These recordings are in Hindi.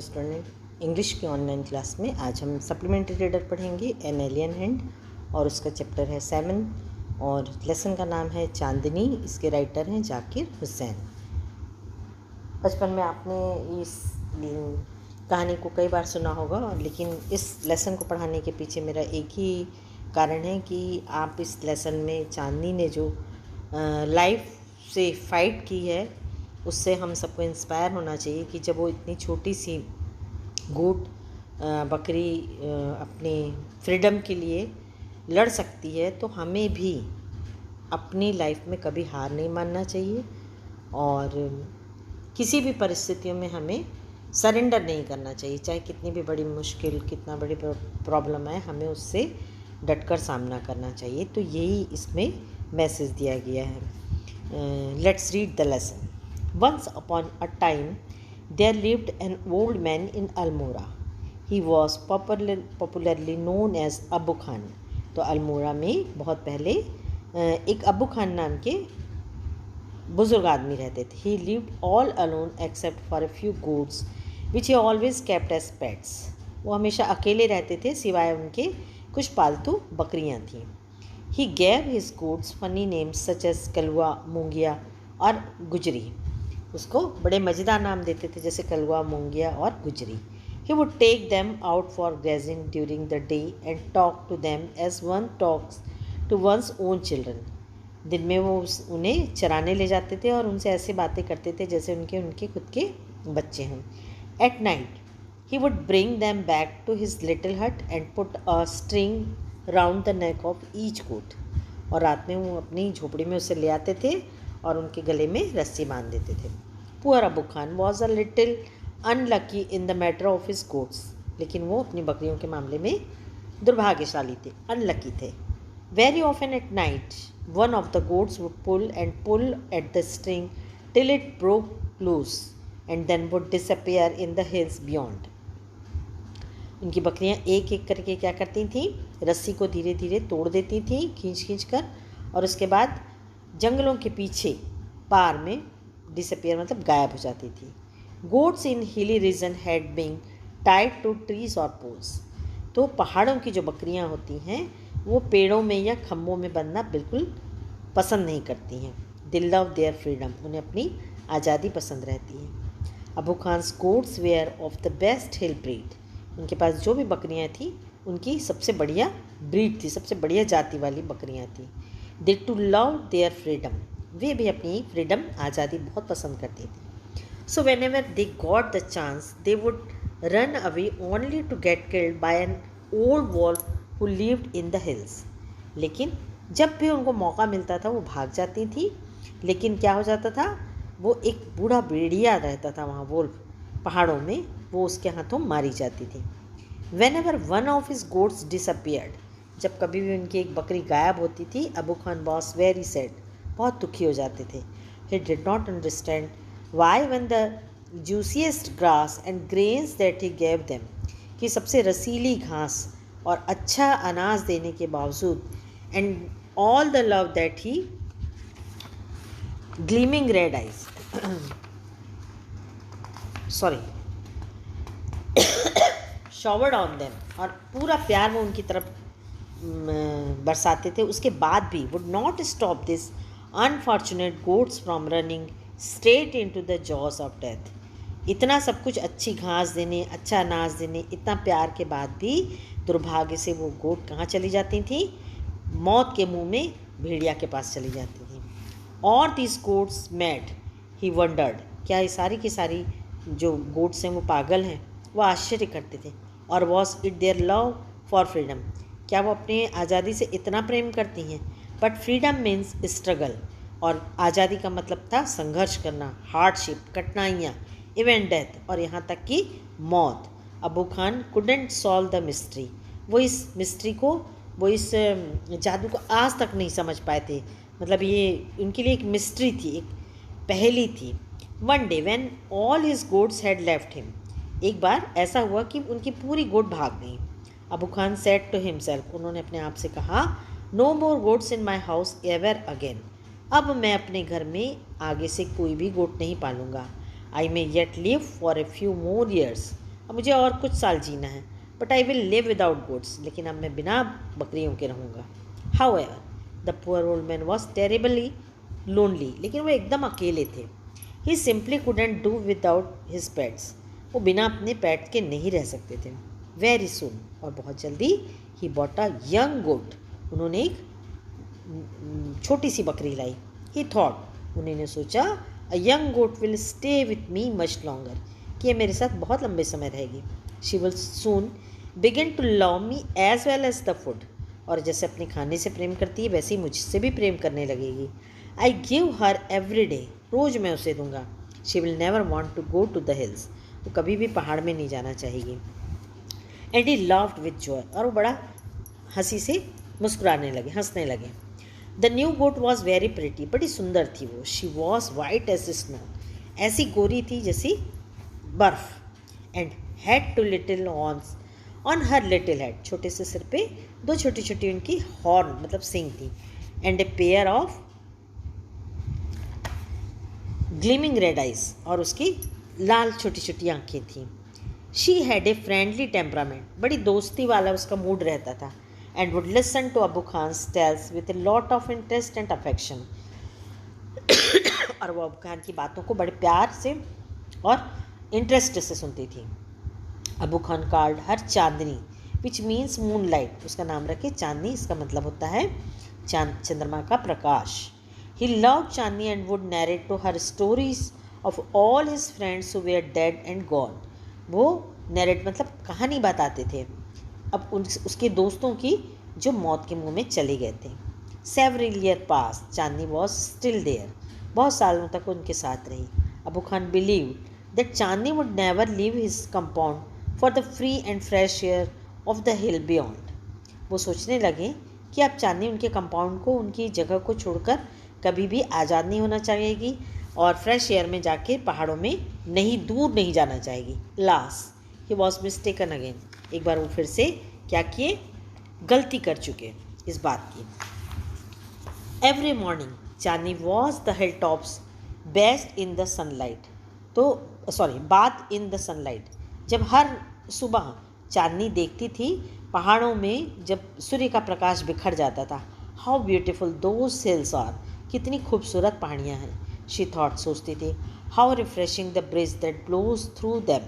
स्टूडेंट इंग्लिश की ऑनलाइन क्लास में आज हम सप्लीमेंट्री रीडर पढ़ेंगे एन एलियन हैंड और उसका चैप्टर है 7 और लेसन का नाम है चांदनी। इसके राइटर हैं जाकिर हुसैन। बचपन में आपने इस कहानी को कई बार सुना होगा, लेकिन इस लेसन को पढ़ाने के पीछे मेरा एक ही कारण है कि आप इस लेसन में चांदनी ने जो लाइफ से फाइट की है उससे हम सबको इंस्पायर होना चाहिए कि जब वो इतनी छोटी सी गोट बकरी अपनी फ्रीडम के लिए लड़ सकती है तो हमें भी अपनी लाइफ में कभी हार नहीं मानना चाहिए और किसी भी परिस्थितियों में हमें सरेंडर नहीं करना चाहिए। चाहे कितनी भी बड़ी मुश्किल, कितना बड़ी प्रॉब्लम है, हमें उससे डटकर सामना करना चाहिए। तो यही इसमें मैसेज दिया गया है। Let's read the lesson. Once upon a time, there lived an old man in Almora. He was popularly known as Abu Khan. तो अल्मोड़ा में बहुत पहले एक अबू खान नाम के बुज़ुर्ग आदमी रहते थे। He lived all alone except for a few goats, which he always kept as pets. वो हमेशा अकेले रहते थे सिवाय उनके कुछ पालतू बकरियां थीं। He gave his goats funny names such as कलवा, मूंगिया और गुजरी। उसको बड़े मज़ेदार नाम देते थे जैसे कलवा, मूंगिया और गुजरी। He would take them out for grazing during the day and talk to them as one talks to one's own children. दिन में वो उन्हें चराने ले जाते थे और उनसे ऐसे बातें करते थे जैसे उनके खुद के बच्चे हों। At night, he would bring them back to his little hut and put a string round the neck of each goat. और रात में वो अपनी झोपड़ी में उसे ले आते थे और उनके गले में रस्सी बांध देते थे। Poor Abu Khan was a little unlucky in the matter of his goats. लेकिन वो अपनी बकरियों के मामले में दुर्भाग्यशाली थे, अनलकी थे। Very often at night one of the goats would pull at the string till it broke loose and then would disappear in the hills beyond. उनकी बकरियां एक एक करके क्या करती थीं, रस्सी को धीरे धीरे तोड़ देती थीं खींच कर, और उसके बाद जंगलों के पीछे पार में डिसअपियर मतलब गायब हो जाती थी। Goats in hilly region had been tied to trees और पोल्स। तो पहाड़ों की जो बकरियां होती हैं वो पेड़ों में या खम्भों में बंधना बिल्कुल पसंद नहीं करती हैं। दे लव देयर फ्रीडम, उन्हें अपनी आज़ादी पसंद रहती है। Abu Khan's goats were of the best hill breed. उनके पास जो भी बकरियां थी उनकी सबसे बढ़िया ब्रीड थी, सबसे बढ़िया जाति वाली बकरियां थी। They too love their freedom, वे भी अपनी फ्रीडम, आज़ादी बहुत पसंद करती थी। So whenever they got the chance they would run away only to get killed by an old wolf who lived in the hills. लेकिन जब भी उनको मौका मिलता था वो भाग जाती थी, लेकिन क्या हो जाता था, वो एक बूढ़ा भेड़िया रहता था वहाँ वोल्फ पहाड़ों में, वो उसके हाथों मारी जाती थी। When ever one of his goats disappeared, जब कभी भी उनकी एक बकरी गायब होती थी, Abu Khan was very sad, बहुत दुखी हो जाते थे। He did not understand why when the juiciest grass and grains that he gave them, कि सबसे रसीली घास और अच्छा अनाज देने के बावजूद, and all the love that he gleaming red eyes showered on them, और पूरा प्यार वो उनकी तरफ बरसाते थे, उसके बाद भी would not stop this unfortunate goats from running straight into the jaws of death. इतना सब कुछ, अच्छी घास देने, अच्छा अनाज देने, इतना प्यार के बाद भी दुर्भाग्य से वो गोट कहाँ चली जाती थी, मौत के मुंह में भेड़िया के पास चली जाती थी। और these goats mad, he wondered, क्या ये सारी की सारी जो गोट्स हैं वो पागल हैं, वो आश्चर्य करते थे। और was it their love for freedom, क्या वो अपने आज़ादी से इतना प्रेम करती हैं। बट फ्रीडम मीन्स स्ट्रगल, और आज़ादी का मतलब था संघर्ष करना, हार्डशिप, कठिनाइयाँ, इवन डेथ, और यहाँ तक कि मौत। Abu Khan couldn't solve the mystery, वो इस मिस्ट्री को, वो इस जादू को आज तक नहीं समझ पाए थे। मतलब ये उनके लिए एक मिस्ट्री थी, एक पहेली थी। One day when all his goats had left him, एक बार ऐसा हुआ कि उनकी पूरी गोट भाग गई। Abu Khan said to himself, उन्होंने अपने आप से कहा, no more goats in my house ever again, अब मैं अपने घर में आगे से कोई भी गोट नहीं पालूंगा। I may yet live for a few more years, अब मुझे और कुछ साल जीना है, but I will live without goats, लेकिन अब मैं बिना बकरियों के रहूँगा। However the poor old man was terribly lonely, लेकिन वो एकदम अकेले थे। He simply couldn't do without his pets, वो बिना अपने पेट के नहीं रह सकते थे। वेरी सुन, और बहुत जल्दी, ही बॉट अ यंग गोट, उन्होंने एक छोटी सी बकरी लाई। ही थॉट, उन्होंने सोचा, a young goat will stay with me much longer, कि ये मेरे साथ बहुत लंबे समय रहेगी। She will soon begin to love me as well as the food, और जैसे अपने खाने से प्रेम करती है वैसे ही मुझसे भी प्रेम करने लगेगी। I give her every day, रोज़ मैं उसे दूंगा। She will never want to go to the hills, वो कभी भी पहाड़ में नहीं जाना चाहेगी। And he laughed with joy, और वो बड़ा हंसी से मुस्कुराने लगे, हंसने लगे। The new goat was very pretty, बड़ी सुंदर थी वो। She was white as snow, ऐसी गोरी थी जैसी बर्फ। And had two little horns on her little head, छोटे से सिर पे दो छोटी छोटी उनकी हॉर्न मतलब सींग थी। And a pair of gleaming red eyes, और उसकी लाल छोटी छोटी आंखें थीं। She had a friendly temperament, बड़ी दोस्ती वाला उसका मूड रहता था। And would listen to Abu Khan's tales with a lot of interest and affection, और वो अबू खान की बातों को बड़े प्यार से और इंटरेस्ट से सुनती थी। Abu Khan called her Chandni, which means moon light, उसका नाम रखे चांदनी, इसका मतलब होता है चंद्रमा का प्रकाश। He loved Chandni and would narrate to her stories of all his friends who were dead and gone, वो नैरेट मतलब कहानी बताते थे अब उसके दोस्तों की जो मौत के मुंह में चले गए थे। Several year pass, Chandni was still there, बहुत सालों तक उनके साथ रही। Abu Khan believe that Chandni would never leave his compound for the free and fresh air of the hill beyond, वो सोचने लगे कि अब चांदनी उनके कंपाउंड को, उनकी जगह को छोड़कर कभी भी आज़ाद नहीं होना चाहेगी और फ्रेश एयर में जाके पहाड़ों में दूर नहीं जाना चाहेगी। Last he was mistaken again, एक बार वो फिर से क्या किए, गलती कर चुके इस बात की। Every morning Chandni was the hill tops best in the sunlight, bath in the sunlight, जब हर सुबह चांदनी देखती थी पहाड़ों में जब सूर्य का प्रकाश बिखर जाता था। How beautiful those hills are, कितनी खूबसूरत पहाड़ियाँ हैं। शी थॉट, सोचती थी, how refreshing the breeze that blows through them,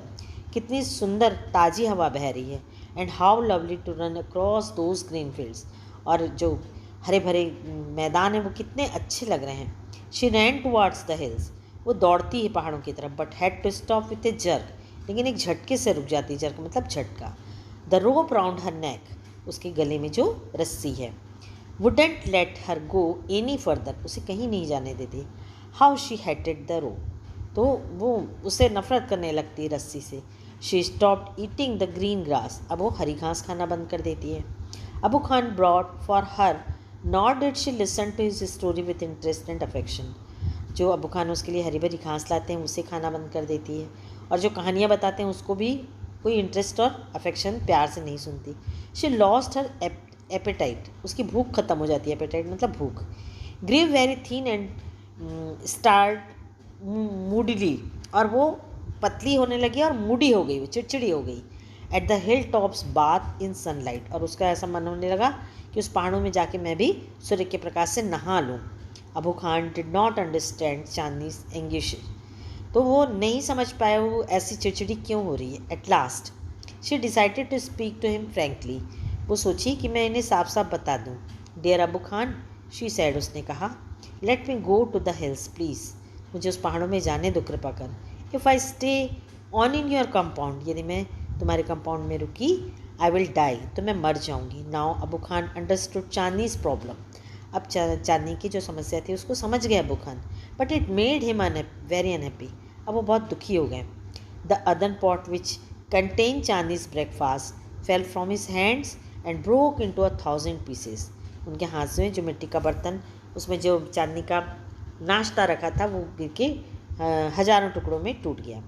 कितनी सुंदर ताज़ी हवा बह रही है। And how lovely to run across those green fields, और जो हरे भरे मैदान हैं वो कितने अच्छे लग रहे हैं। She ran towards the hills, वो दौड़ती है पहाड़ों की तरफ, but had to stop with a jerk, लेकिन एक झटके से रुक जाती, जर्क मतलब झटका। द रोप राउंड हर नेक, उसके गले में जो रस्सी है, wouldn't let her go any further, उसे कहीं नहीं जाने देती। How she hated the rope, तो वो उसे नफरत करने लगती रस्सी से। She stopped eating the green grass, अब वो हरी घास खाना बंद कर देती है। Abu Khan brought for her, not did she listen to his story with interest and affection, जो अबू खान उसके लिए हरी भरी घास लाते हैं उसे खाना बंद कर देती है, और जो कहानियाँ बताते हैं उसको भी कोई इंटरेस्ट और अफेक्शन प्यार से नहीं सुनती। शी लॉस्ट हर एपेटाइट, उसकी भूख खत्म हो जाती है, एपेटाइट मतलब भूख। Grew very thin and start moodily, और वो पतली होने लगी और मूडी हो गई, वो चिड़चिड़ी हो गई। At the hill tops bath in sunlight, और उसका ऐसा मन होने लगा कि उस पहाड़ों में जाके मैं भी सूर्य के प्रकाश से नहा लूँ। Abu Khan did not understand Chandni's anguish, तो वो नहीं समझ पाया वो ऐसी चिड़चिड़ी क्यों हो रही है। At last she decided to speak to him frankly, वो सोची कि मैं इन्हें साफ साफ बता दूँ। Dear Abu Khan, she said, उसने कहा, let me go to the hills please, मुझे उस पहाड़ों में जाने दो कृपा कर। If I stay on in your compound, यदि मैं तुम्हारे कंपाउंड में रुकी, आई विल डाई, तो मैं मर जाऊंगी। Now Abu Khan understood Chandni's problem, अब चांदनी की जो समस्या थी उसको समझ गए Abu Khan. But it made him very unhappy, अब वो बहुत दुखी हो गए। The other pot which contain Chandni's breakfast fell from his hands and broke into 1000 pieces, उनके हाथ में जो मिट्टी का बर्तन उसमें जो चांदनी का नाश्ता रखा था वो गिर के हजारों टुकड़ों में टूट गया।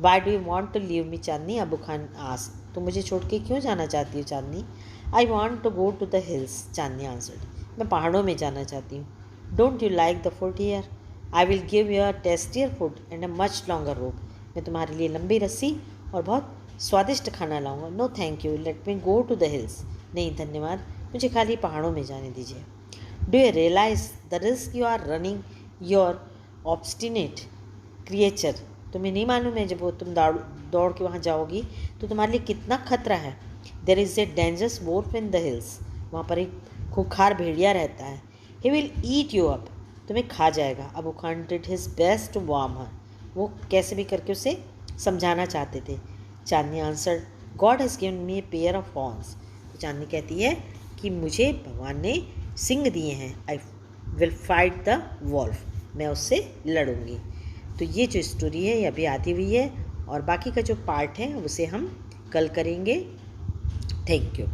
Why do you want to leave me Chandni, Abu Khan आस, तुम मुझे छोड़ के क्यों जाना चाहती हो Chandni. I want to go to the hills, Chandni answered, मैं पहाड़ों में जाना चाहती हूँ। Don't you like the food here, I will give you a tastier food and a much longer rope. मैं तुम्हारे लिए लंबी रस्सी और बहुत स्वादिष्ट खाना लाऊंगा। No thank you, let me go to the hills. नहीं धन्यवाद, मुझे खाली पहाड़ों में जाने दीजिए। Do you realise the risk you are running your obstinate creature. तुम्हें नहीं मालूम है जब वो तुम दौड़ के वहाँ जाओगी तो तुम्हारे लिए कितना खतरा है। There is a dangerous wolf in the hills. वहाँ पर एक खूंखार भेड़िया रहता है। He will eat you up. तुम्हें खा जाएगा। Abu Khan did his best to warn her. वो कैसे भी करके उसे समझाना चाहते थे। Chandni answer, god has given me a pair of horns. तो चांदनी कहती है कि मुझे भगवान ने सिंग दिए हैं। I will fight the wolf. मैं उससे लड़ूंगी। तो ये जो स्टोरी है ये अभी आती हुई है और बाकी का जो पार्ट है उसे हम कल करेंगे। Thank you.